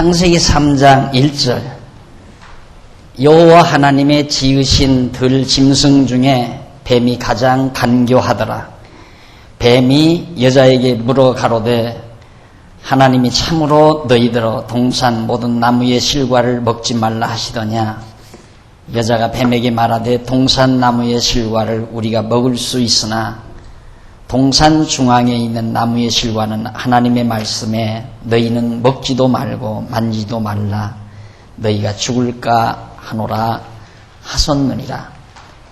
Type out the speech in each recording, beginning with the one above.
창세기 3장 1절 여호와 하나님의 지으신 들 짐승 중에 뱀이 가장 간교하더라. 뱀이 여자에게 물어 가로되 하나님이 참으로 너희들어 동산 모든 나무의 실과를 먹지 말라 하시더냐. 여자가 뱀에게 말하되 동산 나무의 실과를 우리가 먹을 수 있으나 동산 중앙에 있는 나무의 실과는 하나님의 말씀에 너희는 먹지도 말고 만지도 말라 너희가 죽을까 하노라 하셨느니라.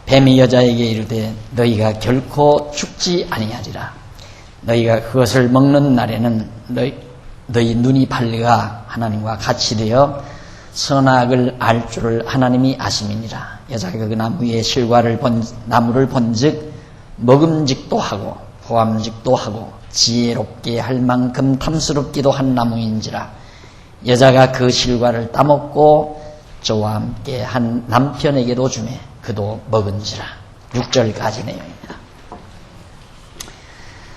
뱀이 여자에게 이르되 너희가 결코 죽지 아니하리라. 너희가 그것을 먹는 날에는 너희 눈이 밝아 하나님과 같이 되어 선악을 알 줄을 하나님이 아심이니라. 여자가 그 나무의 실과를 나무를 본즉 먹음직도 하고 보암직도 하고 지혜롭게 할 만큼 탐스럽기도 한 나무인지라. 여자가 그 실과를 따먹고 저와 함께 한 남편에게도 주매 그도 먹은지라. 6절까지 내용입니다.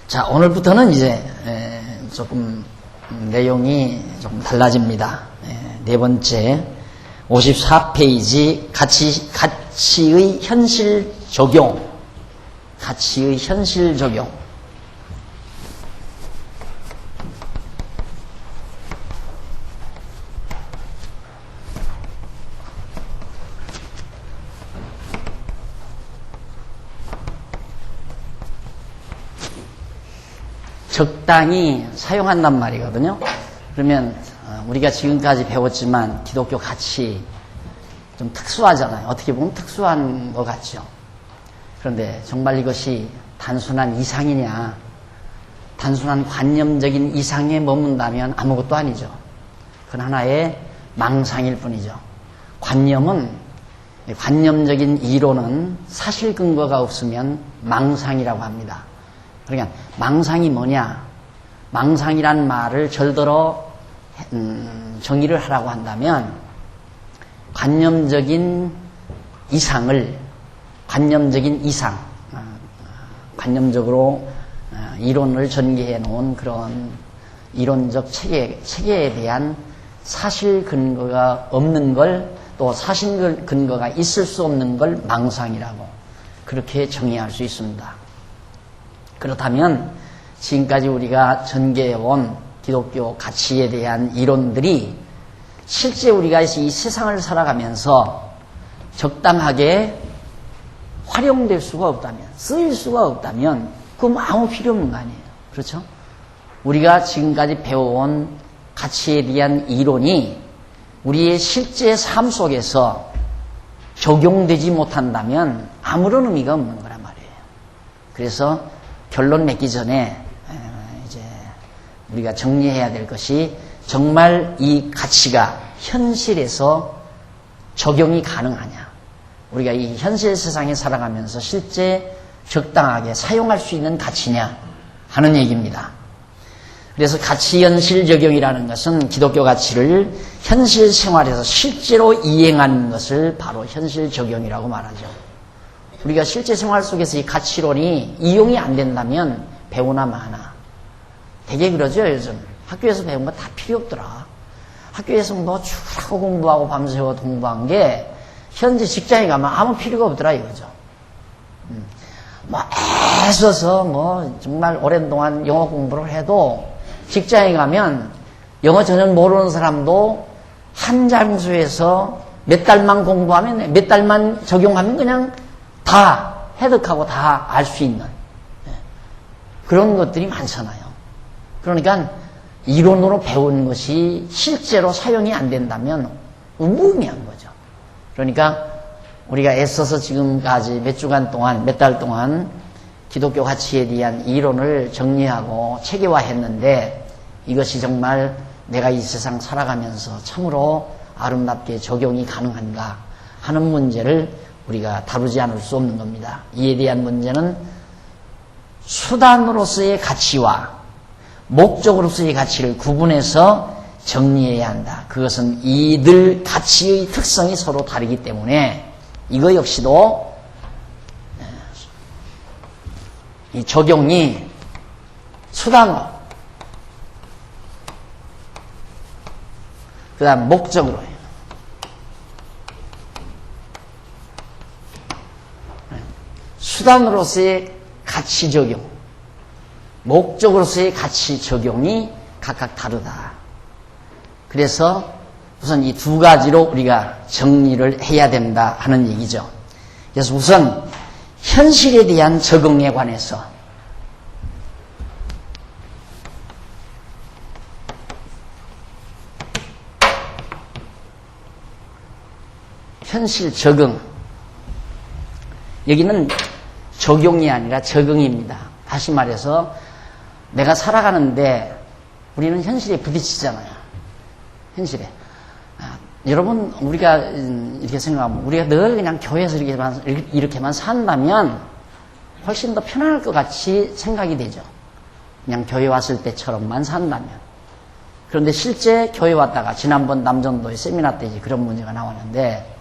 자, 오늘부터는 이제 조금 내용이 조금 달라집니다. 네 번째 54페이지 가치의 현실 적용. 가치의 현실 적용. 적당히 사용한단 말이거든요. 그러면 우리가 지금까지 배웠지만 기독교 가치 좀 특수하잖아요. 어떻게 보면 특수한 것 같죠. 그런데 정말 이것이 단순한 이상이냐, 단순한 관념적인 이상에 머문다면 아무것도 아니죠. 그건 하나의 망상일 뿐이죠. 관념적인 이론은 사실 근거가 없으면 망상이라고 합니다. 그러니까 망상이 뭐냐? 망상이란 말을 절더러 정의를 하라고 한다면 관념적인 관념적으로 이론을 전개해 놓은 그런 이론적 체계에 대한 사실 근거가 없는 걸, 또 사실 근거가 있을 수 없는 걸 망상이라고 그렇게 정의할 수 있습니다. 그렇다면 지금까지 우리가 전개해온 기독교 가치에 대한 이론들이 실제 우리가 이 세상을 살아가면서 적당하게 활용될 수가 없다면, 쓰일 수가 없다면 그럼 아무 필요 없는 거 아니에요. 그렇죠? 우리가 지금까지 배워온 가치에 대한 이론이 우리의 실제 삶 속에서 적용되지 못한다면 아무런 의미가 없는 거란 말이에요. 그래서 결론 맺기 전에 이제 우리가 정리해야 될 것이 정말 이 가치가 현실에서 적용이 가능하냐, 우리가 이 현실 세상에 살아가면서 실제 적당하게 사용할 수 있는 가치냐 하는 얘기입니다. 그래서 가치 현실 적용이라는 것은 기독교 가치를 현실 생활에서 실제로 이행하는 것을 바로 현실 적용이라고 말하죠. 우리가 실제 생활 속에서 이 가치론이 이용이 안 된다면 배우나 마나. 되게 그러죠, 요즘. 학교에서 배운 거 다 필요 없더라. 학교에서 뭐 쭉 공부하고 밤새워 공부한 게 현재 직장에 가면 아무 필요가 없더라 이거죠. 뭐 애써서 정말 오랜 동안 영어 공부를 해도 직장에 가면 영어 전혀 모르는 사람도 한 장소에서 몇 달만 공부하면, 몇 달만 적용하면 그냥 다 해득하고 다 알 수 있는 그런 것들이 많잖아요. 그러니까 이론으로 배운 것이 실제로 사용이 안 된다면 무의미한 거죠. 그러니까 우리가 애써서 지금까지 몇 주간 동안, 몇 달 동안 기독교 가치에 대한 이론을 정리하고 체계화했는데 이것이 정말 내가 이 세상 살아가면서 참으로 아름답게 적용이 가능한가 하는 문제를 우리가 다루지 않을 수 없는 겁니다. 이에 대한 문제는 수단으로서의 가치와 목적으로서의 가치를 구분해서 정리해야 한다. 그것은 이들 가치의 특성이 서로 다르기 때문에 이거 역시도 이 적용이 수단으로 그 다음 목적으로 해요. 수단으로서의 가치 적용, 목적으로서의 가치 적용이 각각 다르다. 그래서 우선 이 두 가지로 우리가 정리를 해야 된다 하는 얘기죠. 그래서 우선 현실에 대한 적응에 관해서 현실 적응, 여기는 적용이 아니라 적응입니다. 다시 말해서 내가 살아가는데 우리는 현실에 부딪히잖아요. 현실에. 여러분, 우리가 이렇게 생각하면 우리가 늘 그냥 교회에서 이렇게만 산다면 훨씬 더 편안할 것 같이 생각이 되죠. 그냥 교회 왔을 때처럼만 산다면. 그런데 실제 교회 왔다가 지난번 남전도의 세미나 때 이제 그런 문제가 나왔는데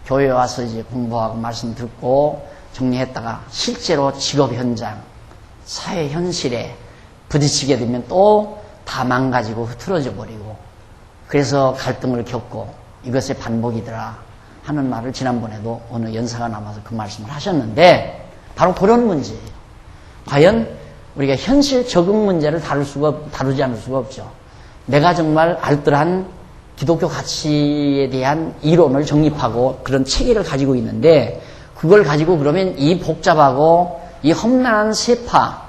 교회 와서 이제 공부하고 말씀 듣고 정리했다가 실제로 직업 현장, 사회 현실에 부딪히게 되면 또 다 망가지고 흐트러져 버리고 그래서 갈등을 겪고 이것의 반복이더라 하는 말을 지난번에도 어느 연사가 남아서 그 말씀을 하셨는데 바로 그런 문제예요. 과연 우리가 현실 적응 문제를 다루지 않을 수가 없죠. 내가 정말 알뜰한 기독교 가치에 대한 이론을 정립하고 그런 체계를 가지고 있는데 그걸 가지고 그러면 이 복잡하고 이 험난한 세파,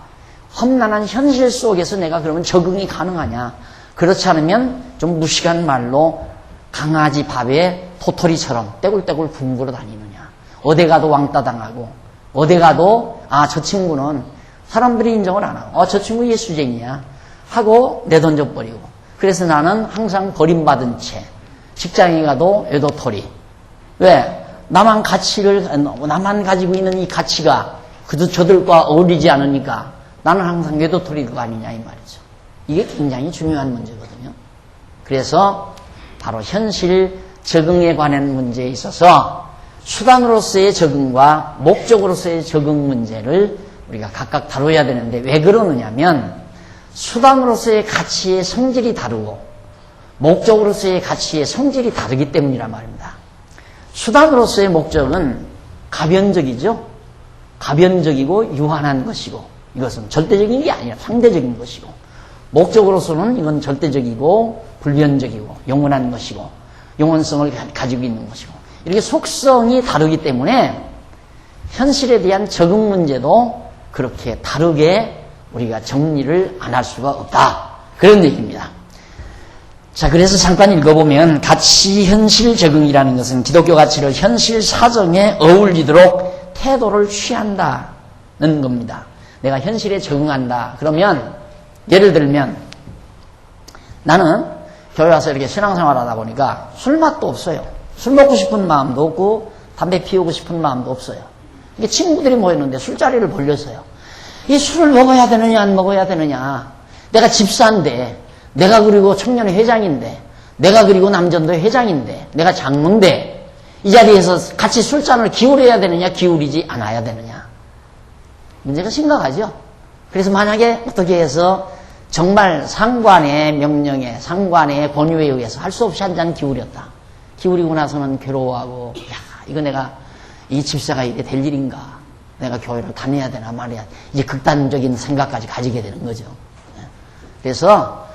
험난한 현실 속에서 내가 그러면 적응이 가능하냐? 그렇지 않으면 좀 무식한 말로 강아지 밥에 도토리처럼 떼굴떼굴 굶고 다니느냐? 어디 가도 왕따 당하고 어디 가도 저 친구는 사람들이 인정을 안 하고 저 친구 예수쟁이야 하고 내던져버리고 그래서 나는 항상 버림받은 채 직장에 가도 외도토리. 왜? 나만 가지고 있는 이 가치가 저들과 어울리지 않으니까 나는 항상 외도토리가 아니냐 이 말이죠. 이게 굉장히 중요한 문제거든요. 그래서 바로 현실 적응에 관한 문제에 있어서 수단으로서의 적응과 목적으로서의 적응 문제를 우리가 각각 다뤄야 되는데 왜 그러느냐면 수단으로서의 가치의 성질이 다르고 목적으로서의 가치의 성질이 다르기 때문이란 말입니다. 수단으로서의 목적은 가변적이죠. 가변적이고 유한한 것이고 이것은 절대적인 게 아니라 상대적인 것이고 목적으로서는 이건 절대적이고 불변적이고 영원한 것이고 영원성을 가지고 있는 것이고 이렇게 속성이 다르기 때문에 현실에 대한 적응 문제도 그렇게 다르게 우리가 정리를 안 할 수가 없다. 그런 얘기입니다. 자, 그래서 잠깐 읽어보면 가치 현실 적응이라는 것은 기독교 가치를 현실 사정에 어울리도록 태도를 취한다는 겁니다. 내가 현실에 적응한다. 그러면 예를 들면 나는 교회 와서 이렇게 신앙생활 하다 보니까 술 맛도 없어요. 술 먹고 싶은 마음도 없고 담배 피우고 싶은 마음도 없어요. 이게 친구들이 모였는데 술자리를 벌렸어요. 이 술을 먹어야 되느냐 안 먹어야 되느냐. 내가 집사인데 내가 그리고 청년회 회장인데 내가 그리고 남전도회 회장인데 내가 장로인데 이 자리에서 같이 술잔을 기울여야 되느냐 기울이지 않아야 되느냐. 문제가 심각하죠. 그래서 만약에 어떻게 해서 정말 상관의 명령에 상관의 권유에 의해서 할 수 없이 한 잔 기울였다. 기울이고 나서는 괴로워하고 이거 내가 이 집사가 이게 될 일인가. 내가 교회를 다녀야 되나 말이야. 이제 극단적인 생각까지 가지게 되는 거죠. 그래서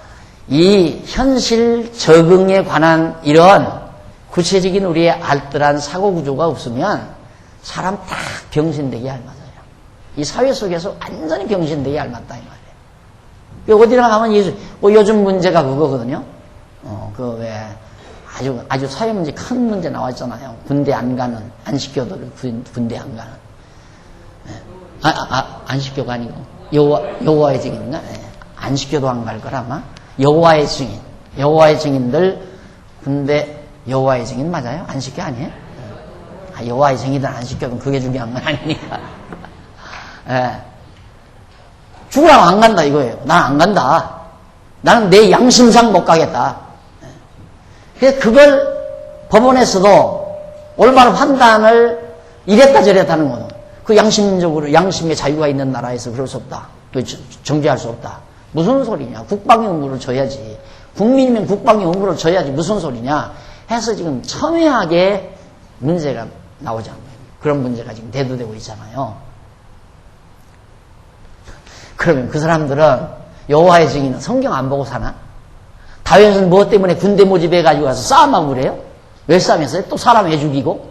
이 현실 적응에 관한 이런 구체적인 우리의 알뜰한 사고구조가 없으면 사람 딱 병신되게 닮아져요. 이 사회 속에서 완전히 병신되게 닮았다 이 말이에요. 어디나 가면 요즘 문제가 그거거든요. 그 왜 아주 사회 문제 큰 문제 나와 있잖아요. 군대 안 가는 안식교도를 군대 안 가는. 안식교가 아니고 여호와의 증인인가? 안식교도 안 갈 거라 아마. 여호와의 증인들 군대 여호와의 증인 맞아요? 안식교 아니에요? 여호와의 증인들 안식교는 그게 중요한 건 아니니까. 죽으라고 안 간다 이거예요. 난 안 간다. 나는 내 양심상 못 가겠다. 그래서 그걸 법원에서도 올바른 판단을 이랬다 저랬다 하는 거는 그 양심적으로 양심의 자유가 있는 나라에서 그럴 수 없다. 정죄할 수 없다. 무슨 소리냐. 국방의 의무를 줘야지. 국민이면 국방에 허물어 줘야지 무슨 소리냐 해서 지금 첨예하게 문제가 나오지 않나요? 그런 문제가 지금 대두되고 있잖아요. 그러면 그 사람들은 여호와의 증인은 성경 안 보고 사나? 다윗은 무엇 때문에 군대 모집해가지고 가서 싸움하고 그래요? 왜 싸움했어요? 또 사람 왜 죽이고?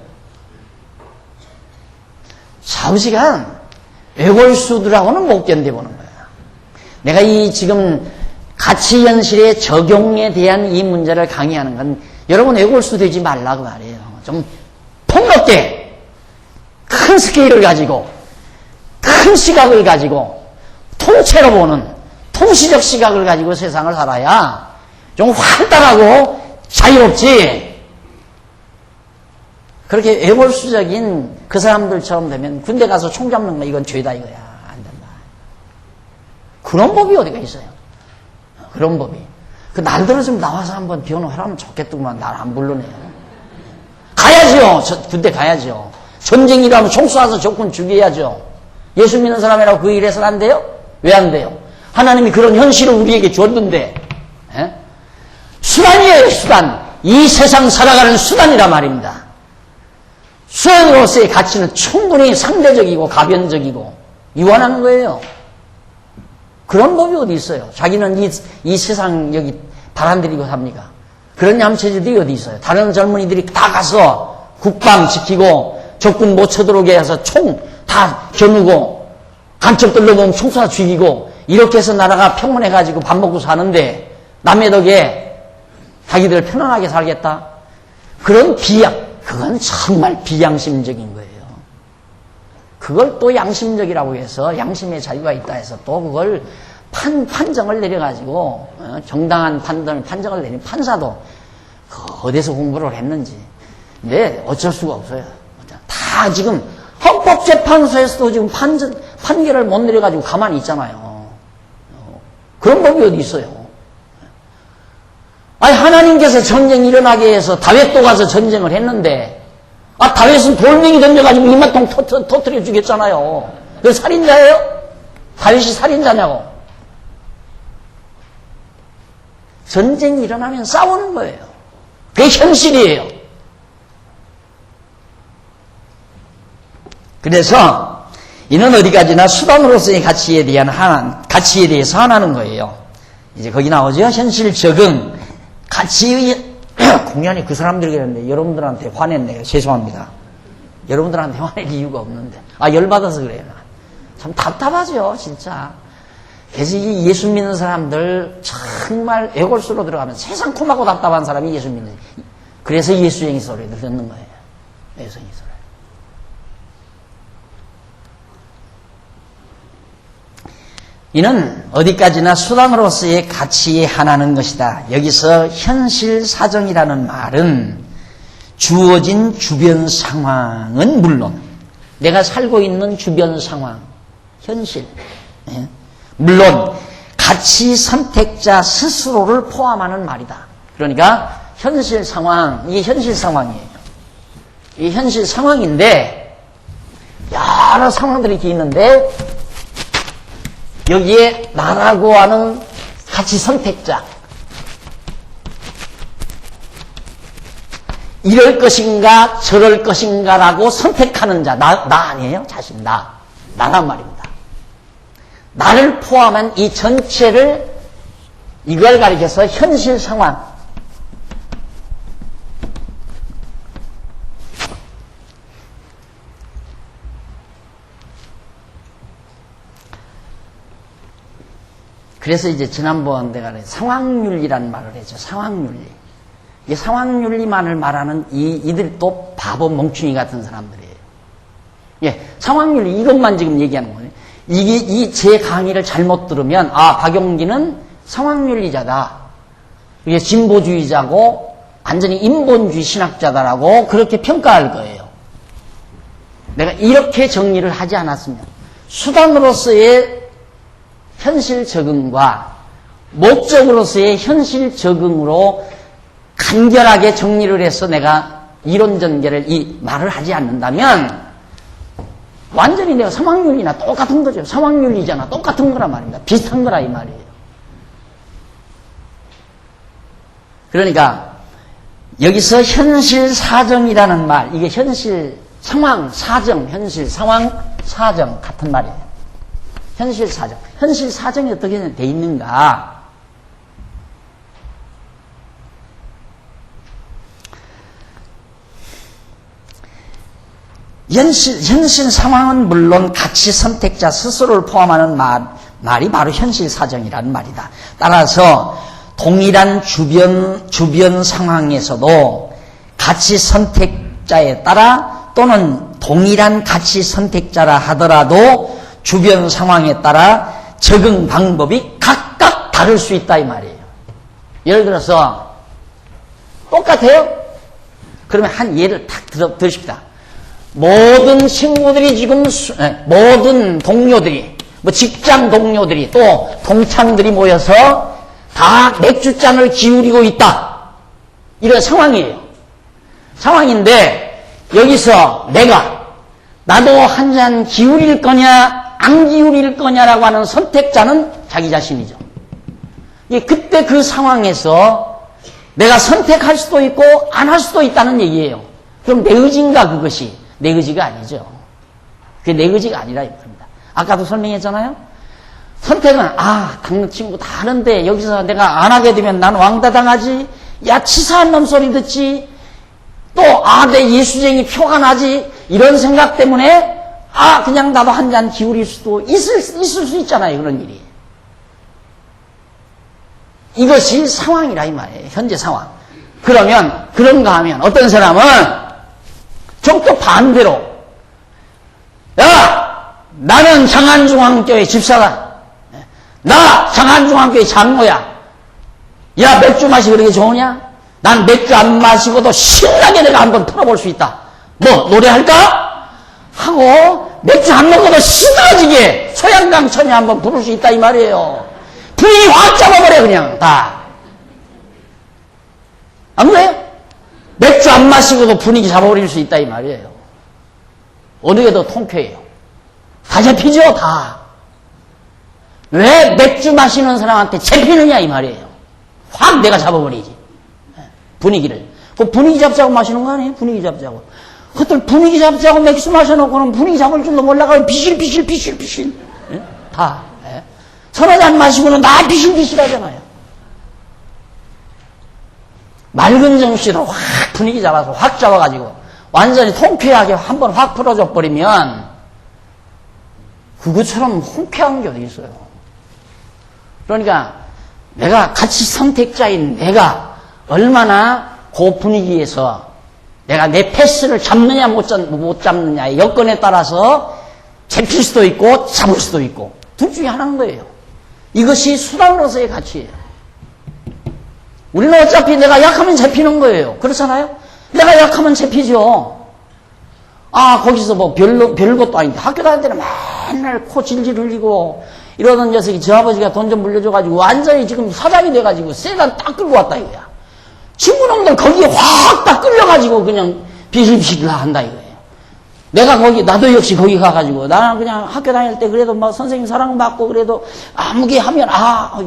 좌우지간 외골수들하고는 못 견뎌보는 거야. 내가 이 지금 가치 현실의 적용에 대한 이 문제를 강의하는 건 여러분 외골수 되지 말라고 말이에요. 좀 폭넓게 큰 스케일을 가지고 큰 시각을 가지고 통째로 보는 통시적 시각을 가지고 세상을 살아야 좀 활달하고 자유롭지. 그렇게 외골수적인 그 사람들처럼 되면 군대 가서 총 잡는 거 이건 죄다 이거야. 안 된다. 그런 법이 어디가 있어요? 그런 법이. 그 날들은 좀 나와서 한번 변호하라면 좋겠더구만. 날 안 불러내요. 가야죠. 군대 가야죠. 전쟁이라면 총 쏴서 적군 죽여야죠. 예수 믿는 사람이라고 그 일 해서는 안 돼요? 왜 안 돼요? 하나님이 그런 현실을 우리에게 줬는데, 에? 수단이에요, 수단. 이 세상 살아가는 수단이란 말입니다. 수단으로서의 가치는 충분히 상대적이고 가변적이고 유한한 거예요. 그런 법이 어디 있어요? 자기는 이 세상 여기 바람들이고 삽니까? 그런 얌체들이 어디 있어요? 다른 젊은이들이 다 가서 국방 지키고 적군 못 쳐들어오게 해서 총 다 겨누고 간첩 들러보면 총 쏴 죽이고 이렇게 해서 나라가 평온해가지고 밥 먹고 사는데 남의 덕에 자기들 편안하게 살겠다? 그건 그건 정말 비양심적인 거예요. 그걸 또 양심적이라고 해서 양심의 자유가 있다 해서 또 그걸 판정을 내려가지고 정당한 판정을 내린 판사도 어디서 공부를 했는지. 근데 어쩔 수가 없어요. 다 지금 헌법재판소에서도 지금 판결을 못 내려가지고 가만히 있잖아요. 그런 법이 어디 있어요? 아니 하나님께서 전쟁 일어나게 해서 다윗도 가서 전쟁을 했는데 다윗은 돌멩이 던져가지고 이마통 터뜨려 주겠잖아요. 그 살인자예요? 다윗이 살인자냐고. 전쟁이 일어나면 싸우는 거예요. 그게 현실이에요. 그래서 이는 어디까지나 수단으로서의 가치에 대해서 하나는 거예요. 이제 거기 나오죠. 현실 적응. 가치의 공연이 그 사람들이 그랬는데 여러분들한테 화냈네요. 죄송합니다. 여러분들한테 화낼 이유가 없는데. 열받아서 그래요. 참 답답하죠. 진짜. 그래서 이 예수 믿는 사람들 정말 애골수로 들어가면 세상 콤하고 답답한 사람이 예수 믿는. 그래서 예수쟁이 소리를 듣는 거예요. 예수쟁이 소리. 이는 어디까지나 수단으로서의 가치에 한하는 것이다. 여기서 현실 사정이라는 말은 주어진 주변 상황은 물론 내가 살고 있는 주변 상황, 현실, 물론 가치 선택자 스스로를 포함하는 말이다. 그러니까 현실 상황, 이게 현실 상황이에요. 이게 현실 상황인데 여러 상황들이 이렇게 있는데 여기에 나라고 하는 가치 선택자, 이럴 것인가 저럴 것인가라고 선택하는 자, 나 아니에요? 자신, 나란 말입니다. 나를 포함한 이 전체를 이걸 가리켜서 현실 상황, 그래서 이제 지난번 내가 상황윤리라는 말을 했죠. 상황윤리. 이 상황윤리만을 말하는 이들이 또 바보 멍충이 같은 사람들이에요. 예, 상황윤리 이것만 지금 얘기하는 거예요. 이게 제 강의를 잘못 들으면 박용기는 상황윤리자다. 이게 진보주의자고 완전히 인본주의 신학자다라고 그렇게 평가할 거예요. 내가 이렇게 정리를 하지 않았으면 수단으로서의 현실 적응과 목적으로서의 현실 적응으로 간결하게 정리를 해서 내가 이론 전개를 이 말을 하지 않는다면 완전히 내가 상황윤리나 똑같은 거죠. 상황윤리잖아. 똑같은 거란 말입니다. 비슷한 거라 이 말이에요. 그러니까 여기서 현실 사정이라는 말, 이게 현실 상황, 사정, 현실 상황, 사정 같은 말이에요. 현실 사정. 현실 사정이 어떻게 돼 있는가? 현실 상황은 물론 가치 선택자 스스로를 포함하는 말이 바로 현실 사정이라는 말이다. 따라서 동일한 주변 상황에서도 가치 선택자에 따라 또는 동일한 가치 선택자라 하더라도 주변 상황에 따라 적응 방법이 각각 다를 수 있다 이 말이에요. 예를 들어서 똑같아요? 그러면 한 예를 딱 들으십시다. 모든 친구들이 지금 모든 동료들이 뭐 직장 동료들이 또 동창들이 모여서 다 맥주잔을 기울이고 있다. 이런 상황이에요. 상황인데 여기서 나도 한 잔 기울일 거냐 안 기울일 거냐라고 하는 선택자는 자기 자신이죠. 그때 그 상황에서 내가 선택할 수도 있고 안 할 수도 있다는 얘기예요. 그럼 내 의지인가 그것이? 내 의지가 아니죠. 그게 내 의지가 아니라 이겁니다. 아까도 설명했잖아요. 선택은 당근 친구 다 하는데 여기서 내가 안 하게 되면 난 왕따당하지. 야 치사한 놈 소리 듣지. 또 내 예수쟁이 표가 나지. 이런 생각 때문에 그냥 나도 한 잔 기울일 수도 있을 수 있잖아요. 그런 일이. 이것이 상황이라 이 말이에요. 현재 상황. 그러면 그런가 하면 어떤 사람은 정도 반대로 나는 장안중앙교회 집사다. 나 장안중앙교회 장로야. 야 맥주 마시고 그렇게 좋으냐? 난 맥주 안 마시고도 신나게 내가 한번 틀어볼 수 있다. 뭐 노래할까? 하고 맥주 안 먹어도 신나지게 소양강천에 한번 부를 수 있다 이 말이에요. 분위기 확 잡아버려 그냥 다. 안 그래요? 맥주 안 마시고도 분위기 잡아버릴 수 있다 이 말이에요. 어느 게 더 통쾌해요? 다 잡히죠 다. 왜 맥주 마시는 사람한테 잡히느냐 이 말이에요. 확 내가 잡아버리지 분위기를. 그 분위기 잡자고 마시는 거 아니에요? 분위기 잡자고. 그것들 분위기 잡자고 맥주 마셔놓고는 분위기 잡을 줄도 몰라가지고 비실비실 다. 서너 잔 마시고는 나 비실비실 하잖아요. 맑은 정신으로 확 분위기 잡아서 확 잡아가지고 완전히 통쾌하게 한번 확 풀어줘 버리면 그것처럼 통쾌한 게 어디 있어요. 그러니까 내가 가치 선택자인 내가 얼마나 그 분위기에서 내가 내 패스를 잡느냐 못 잡느냐의 여건에 따라서 잡힐 수도 있고 잡을 수도 있고 둘 중에 하나인 거예요. 이것이 수단으로서의 가치예요. 우리는 어차피 내가 약하면 잡히는 거예요. 그렇잖아요? 내가 약하면 잡히죠. 거기서 뭐 별것도 아닌데 학교 다닐 때는 맨날 코 질질 흘리고 이러던 녀석이 저 아버지가 돈 좀 물려줘가지고 완전히 지금 사장이 돼가지고 세단 딱 끌고 왔다 이거야. 친구놈들 거기에 확 딱 끌려가지고 그냥 비실비실 한다 이거예요. 내가 나도 역시 거기 가가지고 나는 그냥 학교 다닐 때 그래도 뭐 선생님 사랑받고 그래도 아무게 하면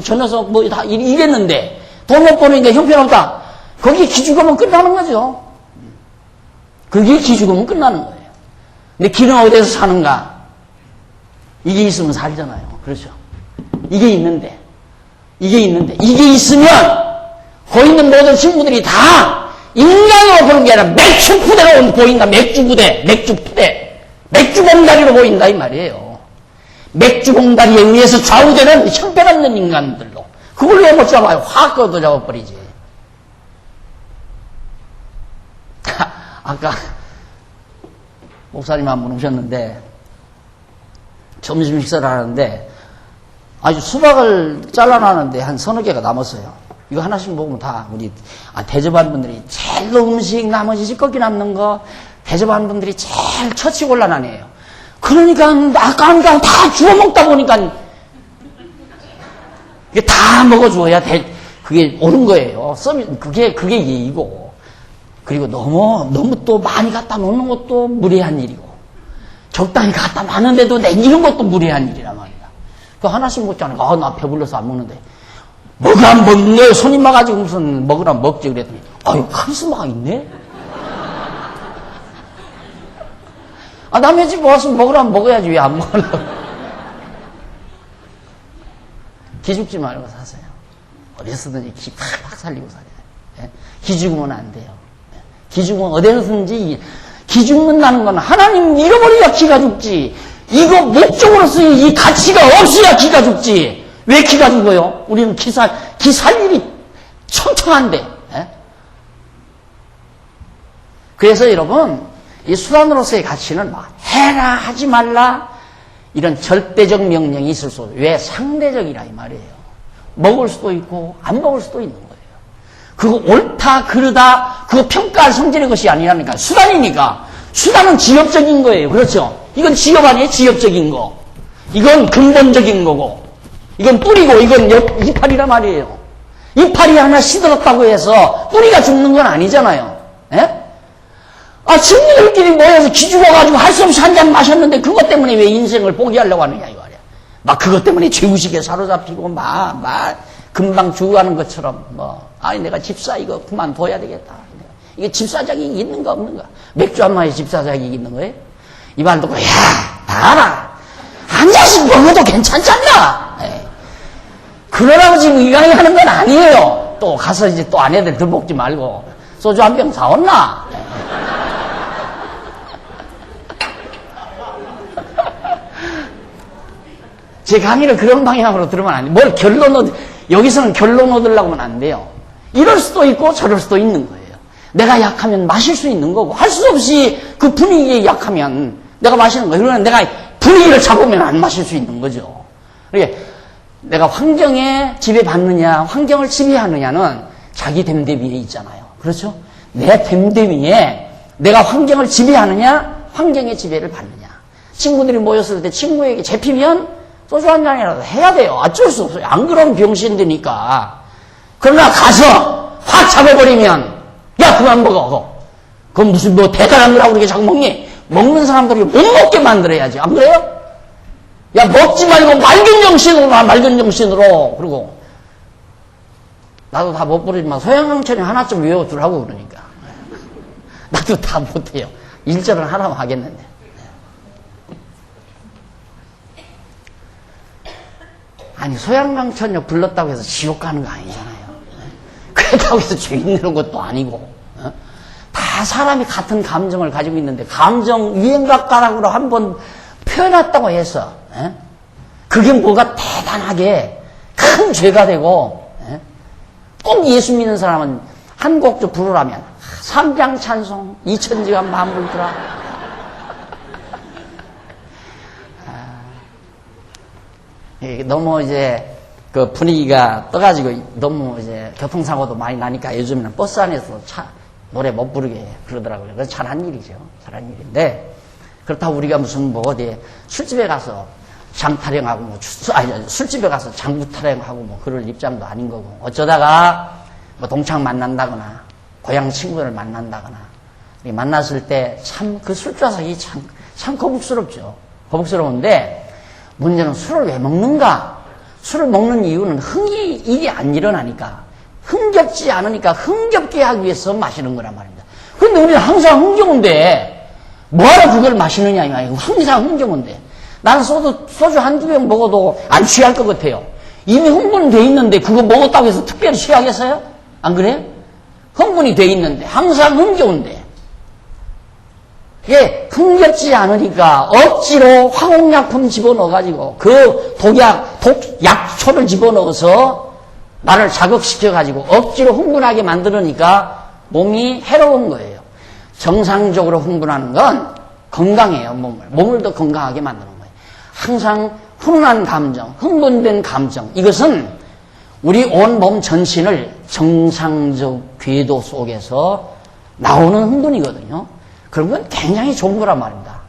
저 녀석 뭐 다 이랬는데 돈 못 버니까 형편없다. 거기에 기죽으면 끝나는 거죠. 그게 기죽으면 끝나는 거예요. 근데 기는 어디서 사는가? 이게 있으면 살잖아요. 그렇죠. 이게 있는데 이게 있으면 거기 있는 모든 친구들이 다 인간으로 보는 게 아니라 맥주 부대로 보인다. 맥주 부대. 맥주 봉다리로 보인다 이 말이에요. 맥주 봉다리에 의해서 좌우되는 형편없는 인간들로. 그걸 왜 못 잡아요? 확 걷어 잡아버리지. 아까 목사님 한 분 오셨는데 점심 식사를 하는데 아주 수박을 잘라놨는데 한 서너 개가 남았어요. 이거 하나씩 먹으면 다 우리 대접한 분들이 제일 음식 나머지 찌꺼기 남는 거 대접한 분들이 제일 처치곤란하네요. 그러니까 아까운 거 다 주워 먹다 보니까 이게 다 먹어줘야 그게 옳은 거예요. 그게 예의고. 그리고 너무 또 많이 갖다 놓는 것도 무례한 일이고, 적당히 갖다 놨는데도 남기는 것도 무례한 일이란 말이야. 그 하나씩 먹잖아요. 나 배불러서 안 먹는데. 뭐가 먹네? 손님 와가지고 무슨 먹으라 먹지 그랬더니, 아유, 카리스마가 있네? 아, 남의 집 와서 먹으라면 먹어야지 왜 안 먹으려고. 기죽지 말고 사세요. 어디서든지 기 팍팍 살리고 살아요. 예? 기죽으면 안 돼요. 예? 기죽으면 어디서든지, 기죽는다는 건 하나님 잃어버려야 기가 죽지. 이거 목적으로서 이 가치가 없어야 기가 죽지. 왜 기가 죽어요? 우리는 기 살 일이 청청한데. 예? 그래서 여러분, 이 수단으로서의 가치는 막 해라 하지 말라 이런 절대적 명령이 있을 수 없어요. 왜? 상대적이라 이 말이에요. 먹을 수도 있고 안 먹을 수도 있는 거예요. 그거 옳다 그르다 그거 평가할 성질의 것이 아니라니까. 수단이니까. 수단은 지엽적인 거예요. 그렇죠? 이건 지엽 아니에요? 지엽적인 거. 이건 근본적인 거고 이건 뿌리고 이건 이파리란 말이에요. 이파리 하나 시들었다고 해서 뿌리가 죽는 건 아니잖아요. 예? 아, 친구들끼리 모여서 기죽어가지고 할 수 없이 한 잔 마셨는데 그것 때문에 왜 인생을 포기하려고 하느냐, 이 말이야. 막 그것 때문에 죄의식에 사로잡히고 금방 죽어가는 것처럼 아니, 내가 집사 이거 그만둬야 되겠다. 이게 집사작이 있는가 없는가? 맥주 한 마리 집사작이 있는 거예요? 이 말 듣고, 야, 봐라. 한 잔씩 먹어도 괜찮잖아. 에이. 그러라고 지금 이강이 하는 건 아니에요. 또 가서 이제 또 아내들 들먹지 말고 소주 한 병 사왔나? 제 강의를 그런 방향으로 들으면 안 돼요. 여기서는 결론 얻으려고 하면 안 돼요. 이럴 수도 있고 저럴 수도 있는 거예요. 내가 약하면 마실 수 있는 거고, 할 수 없이 그 분위기에 약하면 내가 마시는 거예요. 그러나 내가 분위기를 잡으면 안 마실 수 있는 거죠. 그러니까 내가 환경에 지배받느냐, 환경을 지배하느냐는 자기 됨됨이에 있잖아요. 그렇죠? 내 됨됨이에 내가 환경을 지배하느냐, 환경의 지배를 받느냐. 친구들이 모였을 때 친구에게 잡히면 소주 한 잔이라도 해야 돼요. 어쩔 수 없어요. 안 그러면 병신 되니까. 그러나 가서 확 잡아버리면, 야, 그만 먹어. 그건 무슨 대단한 거라고 그렇게 자꾸 먹니? 먹는 사람들이 못 먹게 만들어야지. 안 그래요? 야, 먹지 말고 맑은 정신으로 나, 맑은 정신으로. 그리고, 나도 다 못 부르지만 소양강천이 하나쯤 외워두라고 그러니까. 나도 다 못해요. 1절은 하라고 하겠는데. 아니, 소양강천역 불렀다고 해서 지옥 가는 거 아니잖아요. 그렇다고 해서 죄인 내는 것도 아니고. 다 사람이 같은 감정을 가지고 있는데, 감정 유행각가락으로 한번 표현했다고 해서, 그게 뭐가 대단하게 큰 죄가 되고, 꼭 예수 믿는 사람은 한 곡 좀 부르라면, 삼장 찬송, 이천지가 만불더라. 너무 이제 그 분위기가 떠가지고 너무 이제 교통사고도 많이 나니까 요즘에는 버스 안에서 노래 못 부르게 그러더라고요. 그래서 잘한 일이죠. 잘한 일인데 그렇다고 우리가 무슨 어디 술집에 가서 장 타령하고 술집에 가서 장부 타령하고 그럴 입장도 아닌 거고 어쩌다가 동창 만난다거나 고향 친구를 만난다거나 만났을 때 참 그 술자석이 참 거북스럽죠. 거북스러운데 문제는 술을 왜 먹는가? 술을 먹는 이유는 일이 안 일어나니까, 흥겹지 않으니까 흥겹게 하기 위해서 마시는 거란 말입니다. 근데 우리는 항상 흥겨운데, 뭐하러 그걸 마시느냐, 이 말이에요. 항상 흥겨운데. 나는 소주 한두 병 먹어도 안 취할 것 같아요. 이미 흥분이 돼 있는데, 그거 먹었다고 해서 특별히 취하겠어요? 안 그래요? 흥분이 돼 있는데, 항상 흥겨운데. 이게 흥겹지 않으니까 억지로 화공약품 집어넣어가지고 그 약초를 집어넣어서 나를 자극시켜가지고 억지로 흥분하게 만들으니까 몸이 해로운 거예요. 정상적으로 흥분하는 건 건강해요, 몸을 더 건강하게 만드는 거예요. 항상 훈훈한 감정, 흥분된 감정, 이것은 우리 온 몸 전신을 정상적 궤도 속에서 나오는 흥분이거든요. 그런 건 굉장히 좋은 거란 말입니다.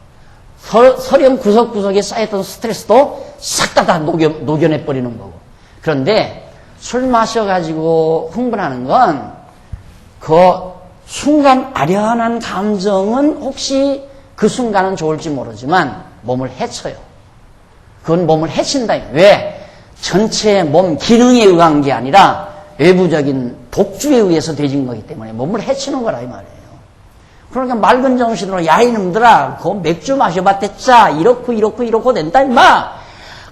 서령 구석구석에 쌓였던 스트레스도 싹 다 녹여내버리는 거고. 그런데 술 마셔가지고 흥분하는 건 그 순간 아련한 감정은 혹시 그 순간은 좋을지 모르지만 몸을 해쳐요. 그건 몸을 해친다. 왜? 전체 몸 기능에 의한 게 아니라 외부적인 독주에 의해서 돼진 거기 때문에 몸을 해치는 거라 이 말이에요. 그러니까 맑은 정신으로 야 이놈들아 그 맥주 마셔봤댔자 이렇고 된다 임마.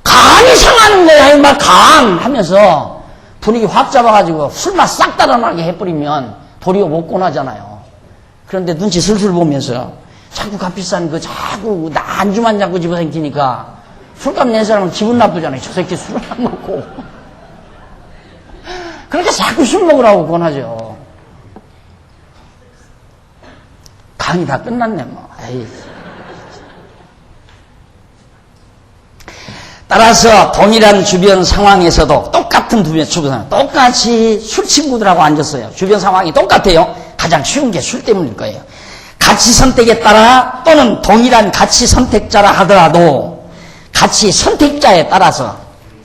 간이 상하는 거야 임마 간 하면서 분위기 확 잡아가지고 술맛 싹 달아나게 해버리면 도리어 못 권하잖아요. 그런데 눈치 슬슬 보면서 자꾸 값비싼 그 자꾸 나 안주만 자꾸 집어삼키니까 술값 낸 사람은 기분 나쁘잖아요. 저 새끼 술을 안 먹고. 그러니까 자꾸 술 먹으라고 권하죠. 간이 다 끝났네 뭐. 에이. 따라서 동일한 주변 상황에서도 똑같은 주변 상황, 똑같이 술 친구들하고 앉았어요. 주변 상황이 똑같아요. 가장 쉬운 게 술 때문일 거예요. 가치 선택에 따라 또는 동일한 가치 선택자라 하더라도 가치 선택자에 따라서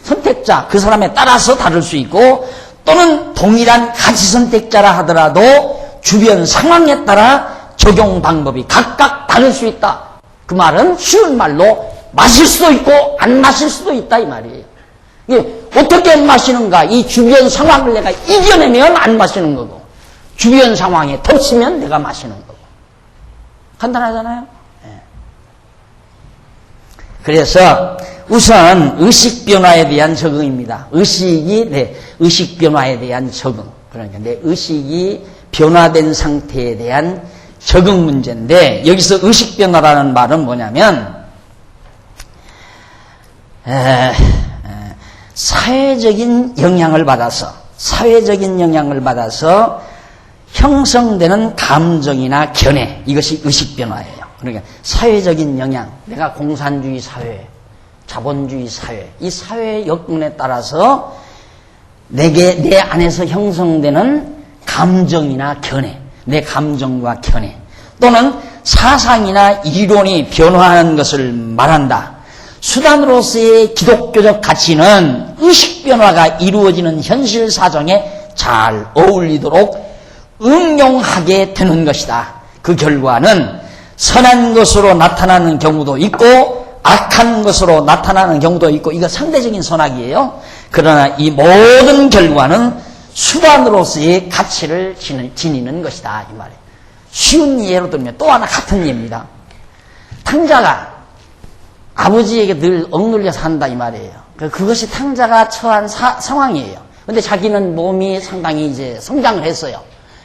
선택자 그 사람에 따라서 다를 수 있고 또는 동일한 가치 선택자라 하더라도 주변 상황에 따라 적용 방법이 각각 다를 수 있다. 그 말은 쉬운 말로 마실 수도 있고 안 마실 수도 있다 이 말이에요. 이게 어떻게 마시는가? 이 주변 상황을 내가 이겨내면 안 마시는 거고 주변 상황에 덮치면 내가 마시는 거고 간단하잖아요. 네. 그래서 우선 의식 변화에 대한 적응입니다. 의식 변화에 대한 적응. 그러니까 내 의식이 변화된 상태에 대한 적응 문제인데 여기서 의식 변화라는 말은 뭐냐면 사회적인 영향을 받아서 형성되는 감정이나 견해 이것이 의식 변화예요. 그러니까 사회적인 영향, 내가 공산주의 사회, 자본주의 사회, 이 사회의 여건에 따라서 내 안에서 형성되는 감정이나 견해, 내 감정과 견해 또는 사상이나 이론이 변화하는 것을 말한다. 수단으로서의 기독교적 가치는 의식 변화가 이루어지는 현실 사정에 잘 어울리도록 응용하게 되는 것이다. 그 결과는 선한 것으로 나타나는 경우도 있고 악한 것으로 나타나는 경우도 있고 이거 상대적인 선악이에요. 그러나 이 모든 결과는 수단으로서의 가치를 지니는 것이다. 이 말이에요. 쉬운 예로 들면 또 하나 같은 예입니다. 탕자가 아버지에게 늘 억눌려 산다 이 말이에요. 그것이 탕자가 처한 상황이에요. 근데 자기는 몸이 상당히 이제 성장을 했어요.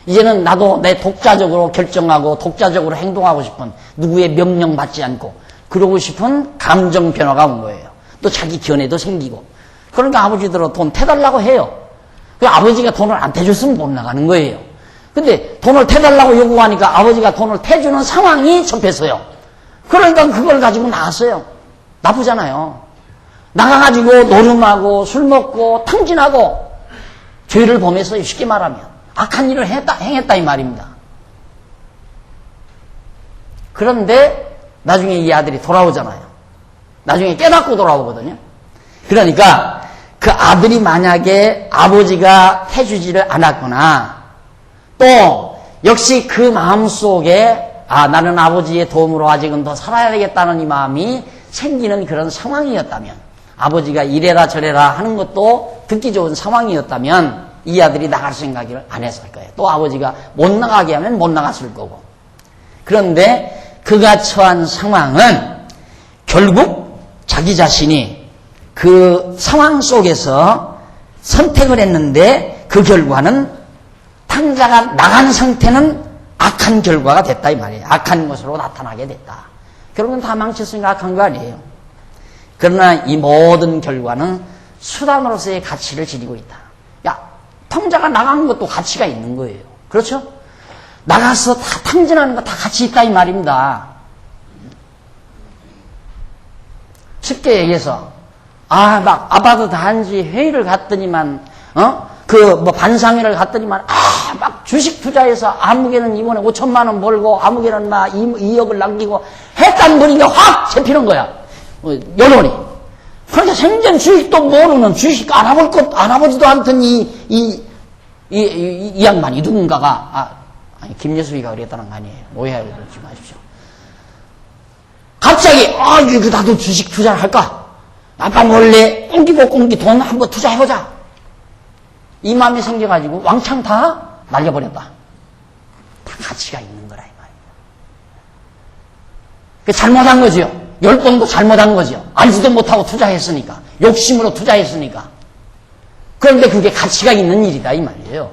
이제는 나도 내 독자적으로 결정하고 독자적으로 행동하고 싶은 누구의 명령 받지 않고 그러고 싶은 감정 변화가 온 거예요. 또 자기 견해도 생기고. 그러니까 아버지들은 돈 태달라고 해요. 그 아버지가 돈을 안 태줬으면 못 나가는 거예요. 근데 돈을 태달라고 요구하니까 아버지가 돈을 태주는 상황이 접했어요. 그러니까 그걸 가지고 나갔어요. 나쁘잖아요. 나가가지고 노름하고 술 먹고 탕진하고 죄를 범해서 쉽게 말하면 악한 일을 행했다 이 말입니다. 그런데 나중에 이 아들이 돌아오잖아요. 나중에 깨닫고 돌아오거든요. 그러니까 그 아들이 만약에 아버지가 해주지를 않았거나 또 역시 그 마음속에 나는 아버지의 도움으로 아직은 더 살아야 되겠다는 이 마음이 생기는 그런 상황이었다면 아버지가 이래라 저래라 하는 것도 듣기 좋은 상황이었다면 이 아들이 나갈 생각을 안 했을 거예요. 또 아버지가 못 나가게 하면 못 나갔을 거고. 그런데 그가 처한 상황은 결국 자기 자신이 그 상황 속에서 선택을 했는데 그 결과는 탕자가 나간 상태는 악한 결과가 됐다 이 말이에요. 악한 것으로 나타나게 됐다. 결국은 다 망쳤으니까 악한 거 아니에요. 그러나 이 모든 결과는 수단으로서의 가치를 지니고 있다. 야, 탕자가 나간 것도 가치가 있는 거예요. 그렇죠? 나가서 다 탕진하는 거 다 가치 있다 이 말입니다. 쉽게 얘기해서 막 아파트 단지 회의를 갔더니만 반상회를 갔더니만 막 주식 투자해서 아무개는 이번에 5천만 원 벌고 아무개는 막 2억을 남기고 했단 분위기가 확 잡히는 거야. 여론이. 그러니까 생전 주식도 모르는 주식 알아보지도 않던 이 양반이 누군가가 김여수이가 그랬다는 거 아니에요. 오해하지 마십시오. 갑자기 나도 주식 투자를 할까? 아빠 몰래 꽁기 돈 한번 투자해보자. 이 마음이 생겨가지고 왕창 다 날려버렸다. 다 가치가 있는 거라 이 말이에요. 그 잘못한 거지요. 열동도 잘못한 거지요. 알지도 못하고 투자했으니까. 욕심으로 투자했으니까. 그런데 그게 가치가 있는 일이다 이 말이에요.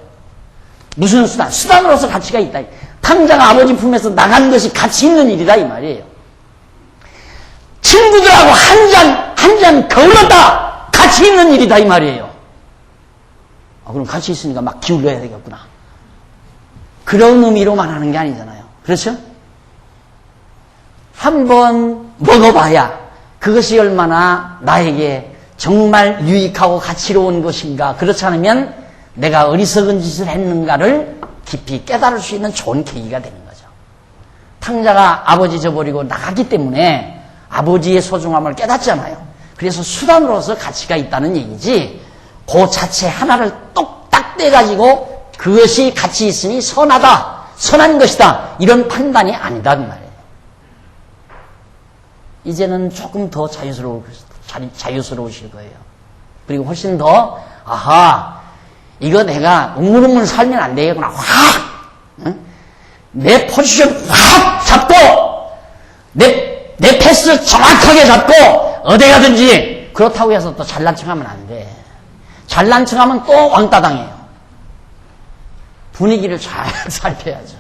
무슨 수단? 수단으로서 가치가 있다. 탕자가 아버지 품에서 나간 것이 가치 있는 일이다 이 말이에요. 친구들하고 한 잔 거울렀다. 가치 있는 일이다 이 말이에요. 그럼 가치 있으니까 막 기울여야 되겠구나. 그런 의미로만 하는 게 아니잖아요. 그렇죠? 한번 먹어봐야 그것이 얼마나 나에게 정말 유익하고 가치로운 것인가. 그렇지 않으면 내가 어리석은 짓을 했는가를 깊이 깨달을 수 있는 좋은 계기가 되는 거죠. 탕자가 아버지 저버리고 나가기 때문에 아버지의 소중함을 깨닫잖아요. 그래서 수단으로서 가치가 있다는 얘기지, 그 자체 하나를 똑딱 떼가지고 그것이 가치 있으니 선하다, 선한 것이다, 이런 판단이 아니다 그 말이에요. 이제는 조금 더 자유스러우실 거예요. 그리고 훨씬 더 이거 내가 웅물웅물 살면 안 되겠구나. 확! 응? 내 포지션 확 잡고 내 패스 정확하게 잡고 어디 가든지. 그렇다고 해서 또 잘난 척하면 안 돼. 잘난 척하면 또 왕따 당해요. 분위기를 잘 살펴야죠.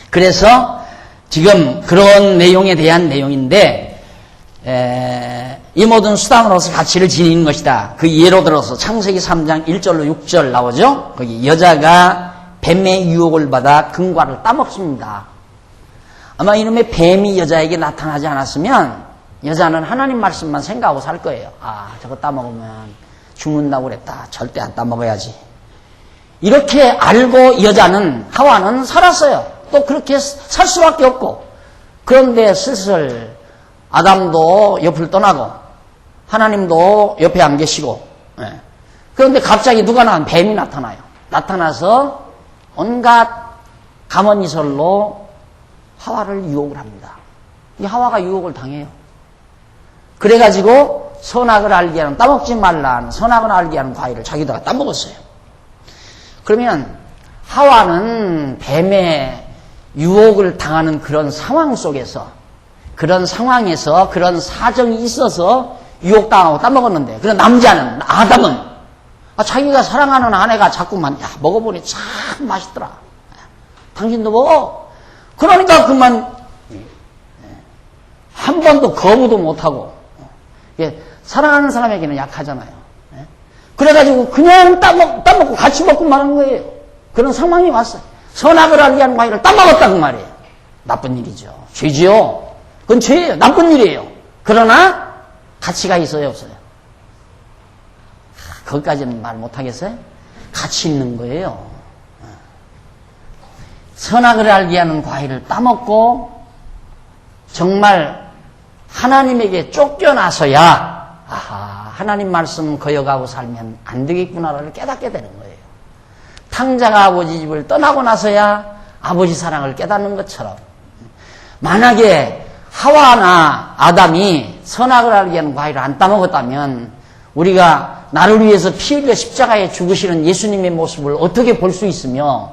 그래서 지금 그런 내용에 대한 내용인데, 이 모든 수단으로서 가치를 지니는 것이다. 그 예로 들어서 창세기 3장 1절로 6절 나오죠. 거기 여자가 뱀의 유혹을 받아 금과를 따먹습니다. 아마 이놈의 뱀이 여자에게 나타나지 않았으면 여자는 하나님 말씀만 생각하고 살 거예요. 저거 따먹으면 죽는다고 그랬다. 절대 안 따먹어야지. 이렇게 알고 여자는, 하와는 살았어요. 또 그렇게 살 수밖에 없고. 그런데 슬슬 아담도 옆을 떠나고 하나님도 옆에 안 계시고, 그런데 갑자기 누가 뱀이 나타나요. 나타나서 온갖 가머니설로 하와를 유혹을 합니다. 이 하와가 유혹을 당해요. 그래가지고 선악을 알게 하는, 따먹지 말라는 선악을 알게 하는 과일을 자기다가 따먹었어요. 그러면 하와는 뱀의 유혹을 당하는 그런 상황 속에서, 그런 상황에서 그런 사정이 있어서 유혹당하고 따먹었는데, 그런 남자는, 아담은 자기가 사랑하는 아내가 자꾸만 먹어보니 참 맛있더라. 당신도 먹어. 그러니까 그만 한 번도 거부도 못하고, 사랑하는 사람에게는 약하잖아요. 그래가지고 그냥 따먹고 같이 먹고 마는 거예요. 그런 상황이 왔어요. 선악을 알게 하는 과일을 따먹었다 그 말이에요. 나쁜 일이죠. 죄지요. 그건 죄예요. 나쁜 일이에요. 그러나 가치가 있어요, 없어요? 거기까지는 말 못하겠어요? 가치 있는 거예요. 선악을 알게 하는 과일을 따먹고 정말 하나님에게 쫓겨나서야 하나님 말씀 거역하고 살면 안 되겠구나를 깨닫게 되는 거예요. 탕자가 아버지 집을 떠나고 나서야 아버지 사랑을 깨닫는 것처럼, 만약에 하와나 아담이 선악을 알게 하는 과일을 안 따먹었다면 우리가 나를 위해서 피 흘려 십자가에 죽으시는 예수님의 모습을 어떻게 볼 수 있으며,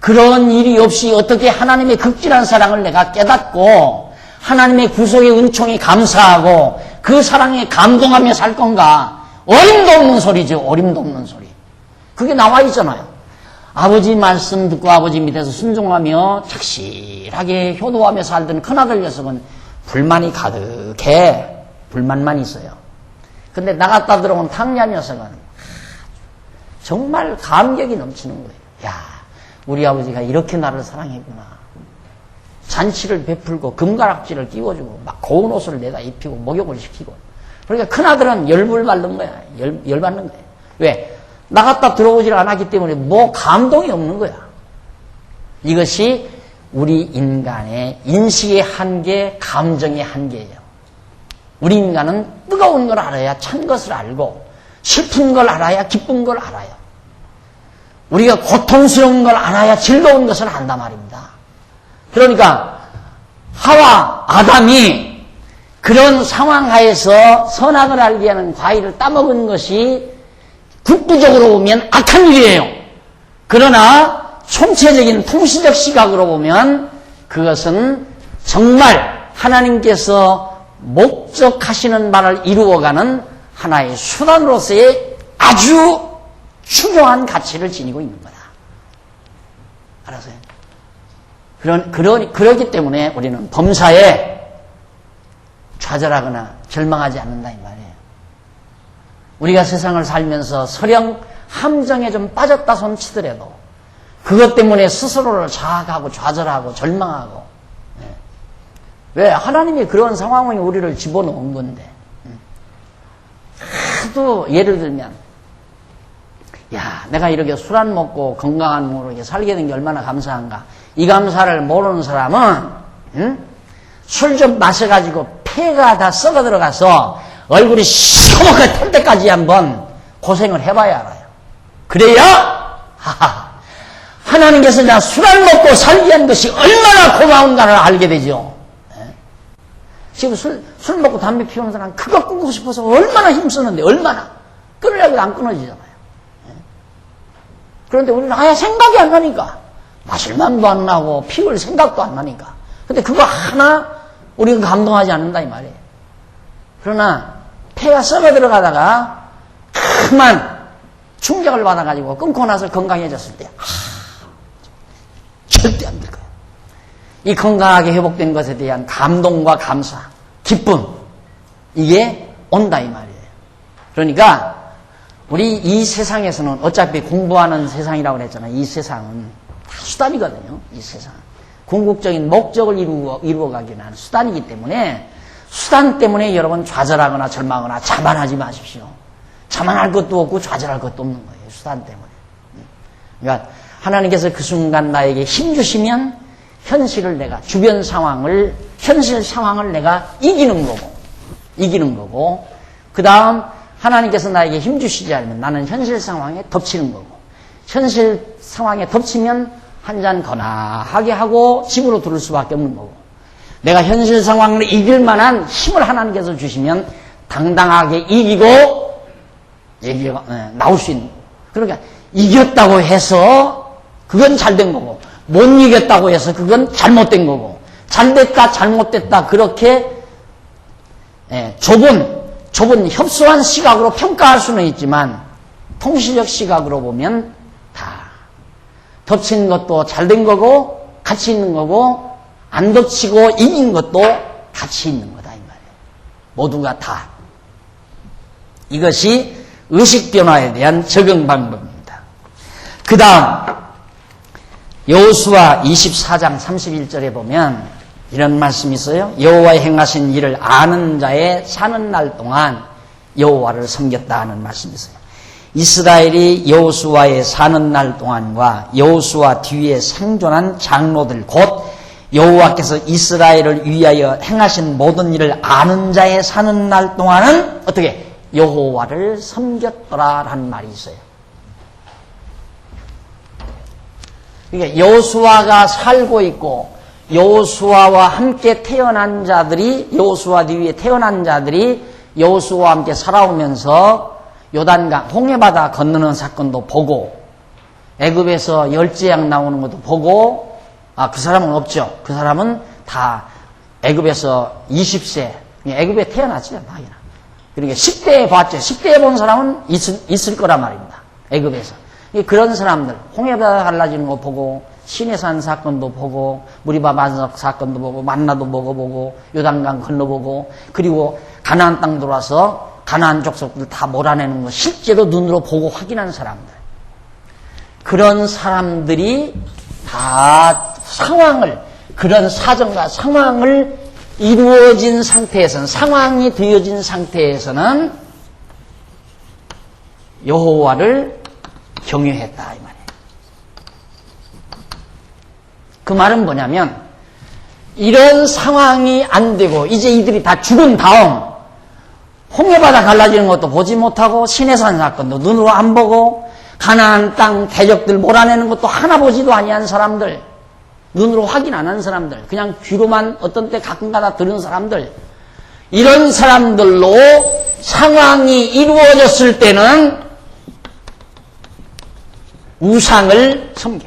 그런 일이 없이 어떻게 하나님의 극진한 사랑을 내가 깨닫고 하나님의 구속의 은총이 감사하고 그 사랑에 감동하며 살 건가? 어림도 없는 소리죠. 어림도 없는 소리. 그게 나와 있잖아요. 아버지 말씀 듣고 아버지 밑에서 순종하며 착실하게 효도하며 살던 큰아들 녀석은 불만이 가득해. 불만만 있어요. 근데 나갔다 들어온 탕자 녀석은 정말 감격이 넘치는 거예요. 우리 아버지가 이렇게 나를 사랑했구나. 잔치를 베풀고 금가락지를 끼워주고 막 고운 옷을 내다 입히고 목욕을 시키고. 그러니까 큰아들은 열불 받는 거야. 열받는 거야. 왜? 나갔다 들어오질 않았기 때문에 뭐 감동이 없는 거야. 이것이 우리 인간의 인식의 한계, 감정의 한계예요. 우리 인간은 뜨거운 걸 알아야 찬 것을 알고, 슬픈 걸 알아야 기쁜 걸 알아요. 우리가 고통스러운 걸 알아야 즐거운 것을 안단 말입니다. 그러니까 하와 아담이 그런 상황 하에서 선악을 알게 하는 과일을 따먹은 것이 국부적으로 보면 악한 일이에요. 그러나 총체적인 통시적 시각으로 보면 그것은 정말 하나님께서 목적하시는 바를 이루어가는 하나의 수단으로서의 아주 중요한 가치를 지니고 있는 거다. 알았어요? 그러기 때문에 우리는 범사에 좌절하거나 절망하지 않는다 이 말이에요. 우리가 세상을 살면서 설령 함정에 좀 빠졌다 손치더라도 그것 때문에 스스로를 자학하고 좌절하고 절망하고, 왜? 하나님이 그런 상황에 우리를 집어넣은 건데. 하도 예를 들면, 야, 내가 이렇게 술 안 먹고 건강한 몸으로 이렇게 살게 된 게 얼마나 감사한가. 이 감사를 모르는 사람은 술 좀 마셔가지고 폐가 다 썩어 들어가서 얼굴이 시커멓게 탈 때까지 한번 고생을 해봐야 알아요. 그래야 하나님께서 내가 술 안 먹고 살게 한 것이 얼마나 고마운가를 알게 되죠. 지금 술 먹고 담배 피우는 사람 그거 끊고 싶어서 얼마나 힘쓰는데 얼마나 끊으려고 안 끊어지잖아요. 그런데 우리는 아예 생각이 안 나니까 마실 맘도 안 나고 피울 생각도 안 나니까. 근데 그거 하나 우리가 감동하지 않는다 이 말이에요. 그러나 폐가 썩어 들어가다가 그만 충격을 받아가지고 끊고 나서 건강해졌을 때 절대 안 될 거예요. 이 건강하게 회복된 것에 대한 감동과 감사, 기쁨, 이게 온다 이 말이에요. 그러니까 우리 이 세상에서는 어차피 공부하는 세상이라고 그랬잖아요. 이 세상은 다 수단이거든요. 이 세상은 궁극적인 목적을 이루어가기 위한 수단이기 때문에 수단 때문에 여러분 좌절하거나 절망하거나 자만하지 마십시오. 자만할 것도 없고 좌절할 것도 없는 거예요. 수단 때문에. 그러니까 하나님께서 그 순간 나에게 힘 주시면 주변 상황을, 현실 상황을 내가 이기는 거고, 그 다음 하나님께서 나에게 힘 주시지 않으면 나는 현실 상황에 덮치는 거고, 현실 상황에 덮치면 한 잔 거나하게 하고 집으로 들을 수밖에 없는 거고, 내가 현실 상황을 이길 만한 힘을 하나님께서 주시면 당당하게 이기고, 나올 수 있는 거고. 그러니까 이겼다고 해서 그건 잘된 거고, 못 이겼다고 해서 그건 잘못된 거고, 잘됐다 잘못됐다 그렇게 좁은 협소한 시각으로 평가할 수는 있지만 통시적 시각으로 보면 다 덮친 것도 잘된 거고 가치 있는 거고 안 덮치고 이긴 것도 가치 있는 거다 이 말이에요. 모두가 다. 이것이 의식 변화에 대한 적용 방법입니다. 그 다음 여호수아 24장 31절에 보면 이런 말씀이 있어요. 여호와의 행하신 일을 아는 자의 사는 날 동안 여호와를 섬겼다 하는 말씀이 있어요. 이스라엘이 여호수아의 사는 날 동안과 여호수아 뒤에 생존한 장로들 곧 여호와께서 이스라엘을 위하여 행하신 모든 일을 아는 자의 사는 날 동안은 어떻게 여호와를 섬겼더라라는 말이 있어요. 그러니까 여호수아가 살고 있고 여호수아와 함께 태어난 자들이 여호수아 뒤에 태어난 자들이 여호수아와 함께 살아오면서 요단강 홍해바다 건너는 사건도 보고 애굽에서 열재앙 나오는 것도 보고 그 사람은 없죠. 그 사람은 다 애굽에서 20세 애굽에 태어났죠. 그러니까 10대에 봤죠. 10대에 본 사람은 있을 거란 말입니다. 애굽에서. 그런 사람들 홍해바다 갈라지는 거 보고 시내산 사건도 보고 무리바 반석 사건도 보고 만나도 먹어보고 요단강 건너보고 그리고 가나안 땅 들어와서 가나안 족속들 다 몰아내는 거 실제로 눈으로 보고 확인한 사람들. 그런 사람들이 다 그런 사정과 상황을 이루어진 상태에서는 상황이 되어진 상태에서는 여호와를 경외했다 이 말이에요. 그 말은 뭐냐면 이런 상황이 안 되고 이제 이들이 다 죽은 다음 홍해바다 갈라지는 것도 보지 못하고 시내산 사건도 눈으로 안 보고 가나안 땅 대적들 몰아내는 것도 하나 보지도 아니한 사람들 눈으로 확인 안 하는 사람들, 그냥 귀로만 어떤 때 가끔가다 들은 사람들, 이런 사람들로 상황이 이루어졌을 때는 우상을 섬겨.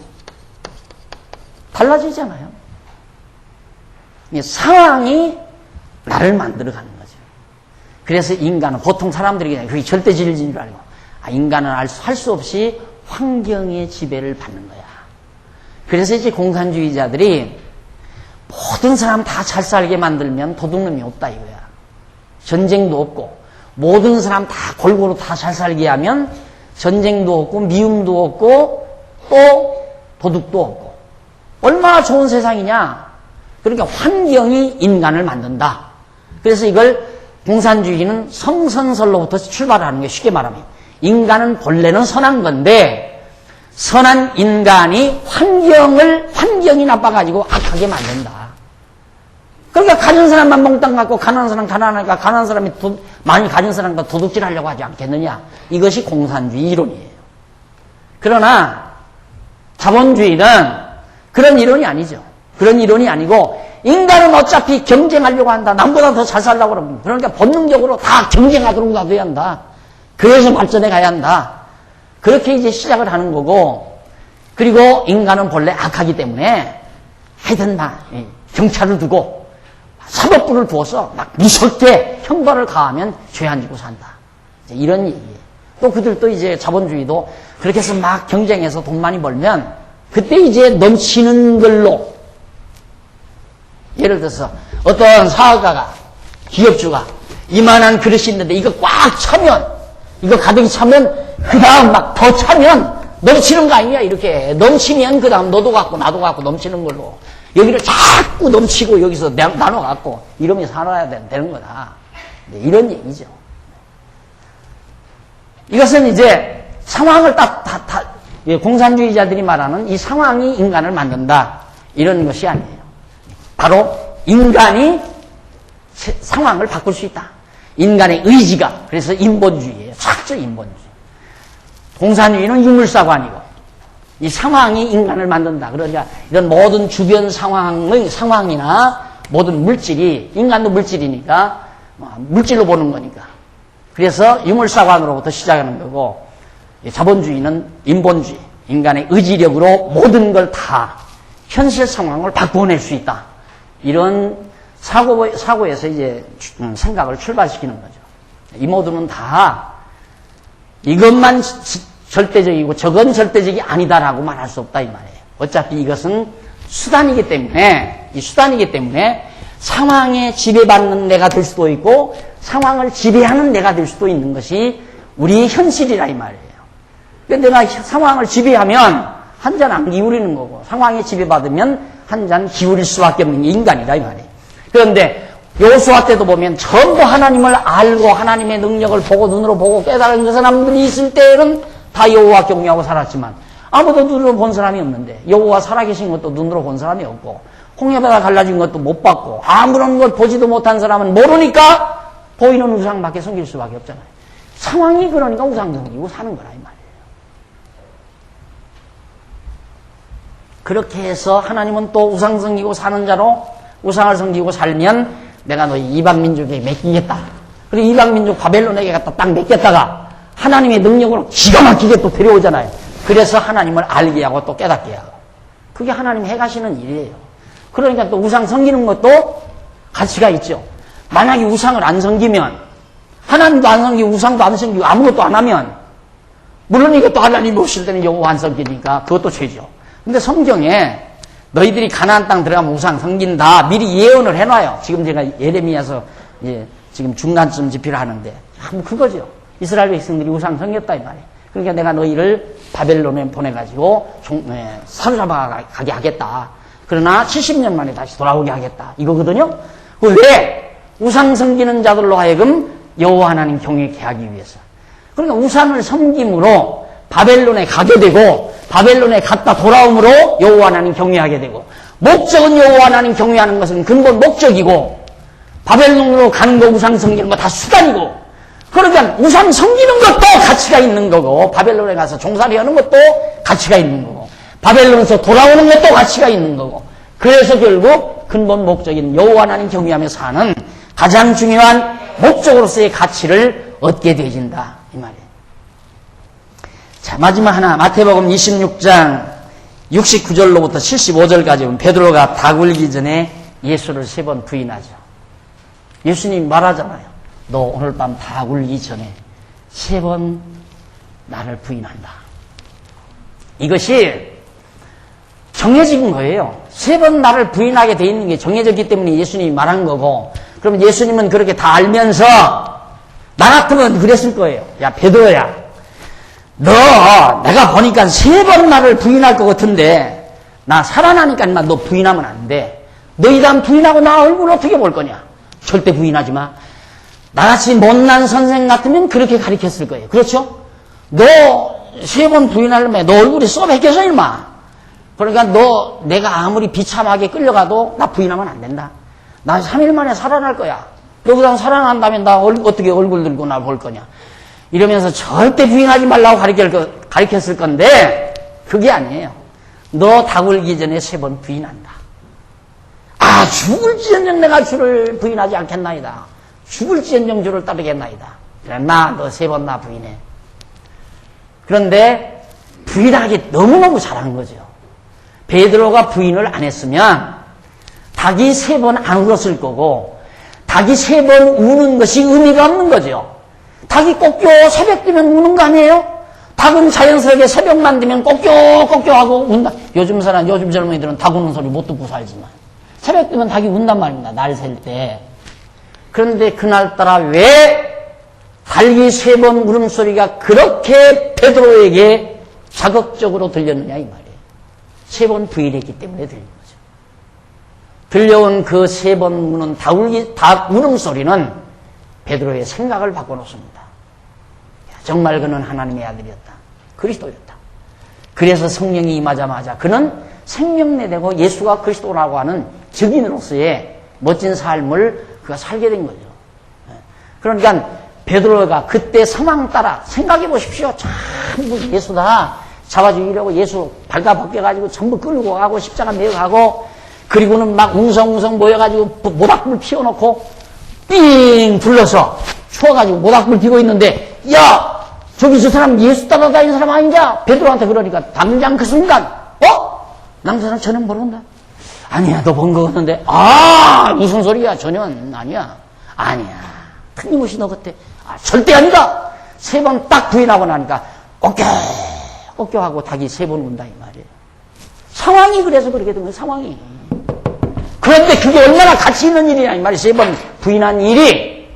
달라지잖아요. 상황이 나를 만들어가는 거죠. 그래서 인간은 보통 사람들이 그게 절대진리인 줄 알고, 인간은 할 수 없이 환경의 지배를 받는 거야. 그래서 이제 공산주의자들이 모든 사람 다 잘 살게 만들면 도둑놈이 없다 이거야. 전쟁도 없고 모든 사람 다 골고루 다 잘 살게 하면 전쟁도 없고 미움도 없고 또 도둑도 없고 얼마나 좋은 세상이냐. 그러니까 환경이 인간을 만든다. 그래서 이걸 공산주의는 성선설로부터 출발하는 게 쉽게 말하면 인간은 본래는 선한 건데 선한 인간이 환경이 나빠가지고 악하게 만든다. 그러니까 가진 사람만 몽땅 갖고 가난한 사람 가난하니까 가난한 사람이 많이 가진 사람과 도둑질 하려고 하지 않겠느냐. 이것이 공산주의 이론이에요. 그러나 자본주의는 그런 이론이 아니죠. 그런 이론이 아니고 인간은 어차피 경쟁하려고 한다. 남보다 더 잘 살려고 그러면 그러니까 본능적으로 다 경쟁하도록 놔둬야 한다. 그래서 발전해 가야 한다. 그렇게 이제 시작을 하는 거고 그리고 인간은 본래 악하기 때문에 하여튼 경찰을 두고 사법부를 두어서 막 무섭게 형벌을 가하면 죄 안 지고 산다. 이제 이런 얘기예요. 또 그들도 이제 자본주의도 그렇게 해서 막 경쟁해서 돈 많이 벌면 그때 이제 넘치는 걸로 예를 들어서 어떤 사업가가 기업주가 이만한 그릇이 있는데 이거 꽉 차면 이거 가득 차면 그 다음 막 더 차면 넘치는 거 아니냐 이렇게 넘치면 그 다음 너도 갖고 나도 갖고 넘치는 걸로 여기를 자꾸 넘치고 여기서 나눠 갖고 이러면 살아야 되는 거다. 이런 얘기죠. 이것은 이제 상황을 공산주의자들이 말하는 이 상황이 인간을 만든다 이런 것이 아니에요. 바로 인간이 상황을 바꿀 수 있다. 인간의 의지가 그래서 인본주의예요. 착저 인본주의. 공산주의는 유물사관이고 이 상황이 인간을 만든다. 그러니까 이런 모든 주변 상황이나 모든 물질이 인간도 물질이니까 물질로 보는 거니까. 그래서 유물사관으로부터 시작하는 거고 자본주의는 인본주의. 인간의 의지력으로 모든 걸 다 현실 상황을 바꿔낼 수 있다. 이런 사고에서 이제 생각을 출발시키는 거죠. 이 모두는 다 이것만 절대적이고 저건 절대적이 아니다라고 말할 수 없다 이 말이에요. 어차피 이것은 수단이기 때문에 상황에 지배받는 내가 될 수도 있고 상황을 지배하는 내가 될 수도 있는 것이 우리의 현실이라 이 말이에요. 그런데 내가 상황을 지배하면 한 잔 안 기울이는 거고 상황에 지배받으면 한 잔 기울일 수밖에 없는 게 인간이다 이 말이에요. 그런데 여호수아 때도 보면 전부 하나님을 알고 하나님의 능력을 보고 눈으로 보고 깨달은 그 사람들이 있을 때는 다 여호와 경외하고 살았지만 아무도 눈으로 본 사람이 없는데 여호와 살아계신 것도 눈으로 본 사람이 없고 홍해바다 갈라진 것도 못 봤고 아무런 걸 보지도 못한 사람은 모르니까 보이는 우상밖에 섬길 수밖에 없잖아요. 상황이 그러니까 우상 섬기고 사는 거라 이 말이에요. 그렇게 해서 하나님은 또 우상 섬기고 사는 자로 우상을 섬기고 살면 내가 너희 이방 민족에게 맡기겠다. 그리고 이방 민족 바벨론에게 갖다 딱 맡겼다가 하나님의 능력으로 기가 막히게 또 데려오잖아요. 그래서 하나님을 알게 하고 또 깨닫게 하고. 그게 하나님 해가시는 일이에요. 그러니까 또 우상 섬기는 것도 가치가 있죠. 만약에 우상을 안 섬기면 하나님도 안 섬기고 우상도 안 섬기고 아무것도 안 하면 물론 이것도 하나님이 오실 때는 여호와 안 섬기니까 그것도 죄죠. 근데 성경에 너희들이 가나안 땅 들어가면 우상 섬긴다 미리 예언을 해놔요. 지금 제가 예레미야서 지금 중간쯤 집필을 하는데 그거죠. 이스라엘 백성들이 우상 섬겼다 이 말이에요. 그러니까 내가 너희를 바벨론에 보내가지고 사로잡아가게 하겠다. 그러나 70년 만에 다시 돌아오게 하겠다. 이거거든요. 왜? 우상 섬기는 자들로 하여금 여호와 하나님 경외케 하기 위해서. 그러니까 우상을 섬김으로 바벨론에 가게 되고 바벨론에 갔다 돌아옴으로 여호와 하나님 경외하게 되고 목적은 여호와 하나님 경외하는 것은 근본 목적이고 바벨론으로 가는 거 우상 섬기는 거 다 수단이고 그러니까 우상 섬기는 것도 가치가 있는 거고 바벨론에 가서 종살이 하는 것도 가치가 있는 거고 바벨론에서 돌아오는 것도 가치가 있는 거고 그래서 결국 근본 목적인 여호와 하나님 경외하며 사는 가장 중요한 목적으로서의 가치를 얻게 되어진다 이 말이에요. 자, 마지막 하나 마태복음 26장 69절로부터 75절까지 보면 베드로가 닭 울기 전에 예수를 3번 부인하죠. 예수님 말하잖아요. 너 오늘 밤 닭 울기 전에 3번 나를 부인한다. 이것이 정해진 거예요. 3번 나를 부인하게 돼 있는 게 정해졌기 때문에 예수님이 말한 거고, 그럼 예수님은 그렇게 다 알면서 나 같으면 그랬을 거예요. 야 베드로야, 너 내가 보니까 3번 나를 부인할 것 같은데 나 살아나니까 인마 너 부인하면 안 돼. 너 이 다음 부인하고 나 얼굴 어떻게 볼 거냐. 절대 부인하지 마. 나같이 못난 선생 같으면 그렇게 가르쳤을 거예요. 그렇죠? 너 3번 부인하려면 너 얼굴이 쏘백해서 인마. 그러니까 너 내가 아무리 비참하게 끌려가도 나 부인하면 안 된다. 나 3일 만에 살아날 거야. 너 그다음 살아난다면 나 어떻게 얼굴 들고 나 볼 거냐. 이러면서 절대 부인하지 말라고 가르쳤을 건데 그게 아니에요. 너 닭 울기 전에 3번 부인한다. 아, 죽을지언정 내가 주를 부인하지 않겠나이다. 죽을지언정 주를 따르겠나이다. 나 너 3번 나 부인해. 그런데 부인하기 너무너무 잘한 거죠. 베드로가 부인을 안 했으면 닭이 3번 안 울었을 거고, 닭이 3번 우는 것이 의미가 없는 거죠. 닭이 꼭교 새벽 되면 우는 거 아니에요? 닭은 자연스럽게 새벽만 되면 꼭교 하고 운다. 요즘 젊은이들은 닭 우는 소리 못 듣고 살지만 새벽 되면 닭이 운단 말입니다. 날 셀 때. 그런데 그날따라 왜 닭이 3번 울음소리가 그렇게 베드로에게 자극적으로 들렸느냐 이 말이에요. 3번 부인했기 때문에 들린 거죠. 들려온 그 3번 우는 닭 울음소리는 베드로의 생각을 바꿔놓습니다. 정말 그는 하나님의 아들이었다. 그리스도였다. 그래서 성령이 임하자마자 그는 생명내되고 예수가 그리스도라고 하는 증인으로서의 멋진 삶을 그가 살게 된 거죠. 그러니까 베드로가 그때 상황 따라 생각해 보십시오. 전부 예수다 잡아주기려고 예수 발가벗겨가지고 전부 끌고 가고 십자가 매어가고, 그리고는 막 웅성웅성 모여가지고 모닥불 피워놓고 삥 불러서 추워가지고 모닥불 피고 있는데, 야 저기 저 사람 예수 따라다니는 사람 아니냐? 베드로한테 그러니까 당장 그 순간 난 그 사람 전혀 모른다. 아니야 너 본 거 같은데. 아 무슨 소리야. 전혀 아니야. 틀림없이 너 그때 절대 아니다. 3번 딱 부인하고 나니까 꺾여하고 닭이 3번 운다 이 말이에요. 상황이 그래서 그렇게 된 거예요. 상황이. 그런데 그게 얼마나 가치 있는 일이냐 이 말이에요. 3번 부인한 일이.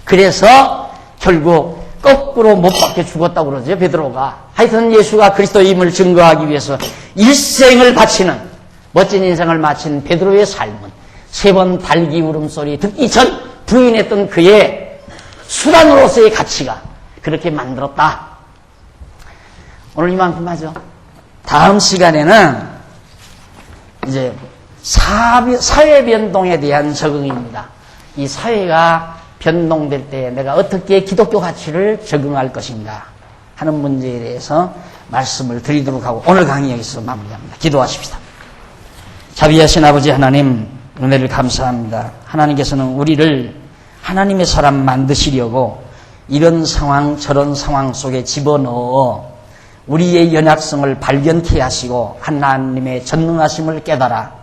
그래서 결국 거꾸로 못 박혀 죽었다고 그러죠, 베드로가. 하여튼 예수가 그리스도임을 증거하기 위해서 일생을 바치는 멋진 인생을 마친 베드로의 삶은 3번 닭이 울음소리 듣기 전 부인했던 그의 수단으로서의 가치가 그렇게 만들었다. 오늘 이만큼 하죠. 다음 시간에는 이제 사회 변동에 대한 적응입니다. 이 사회가 변동될 때 내가 어떻게 기독교 가치를 적응할 것인가 하는 문제에 대해서 말씀을 드리도록 하고 오늘 강의 여기서 마무리합니다. 기도하십시다. 자비하신 아버지 하나님, 은혜를 감사합니다. 하나님께서는 우리를 하나님의 사람 만드시려고 이런 상황 저런 상황 속에 집어넣어 우리의 연약성을 발견케 하시고 하나님의 전능하심을 깨달아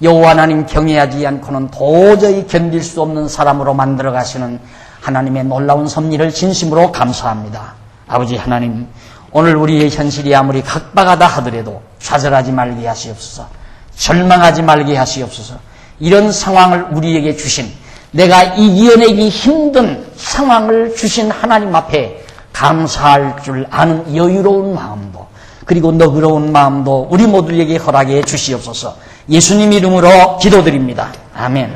여호와 하나님 경외하지 않고는 도저히 견딜 수 없는 사람으로 만들어 가시는 하나님의 놀라운 섭리를 진심으로 감사합니다. 아버지 하나님, 오늘 우리의 현실이 아무리 각박하다 하더라도 좌절하지 말게 하시옵소서. 절망하지 말게 하시옵소서. 이런 상황을 우리에게 주신, 내가 이겨내기 힘든 상황을 주신 하나님 앞에 감사할 줄 아는 여유로운 마음도, 그리고 너그러운 마음도 우리 모두에게 허락해 주시옵소서. 예수님 이름으로 기도드립니다. 아멘.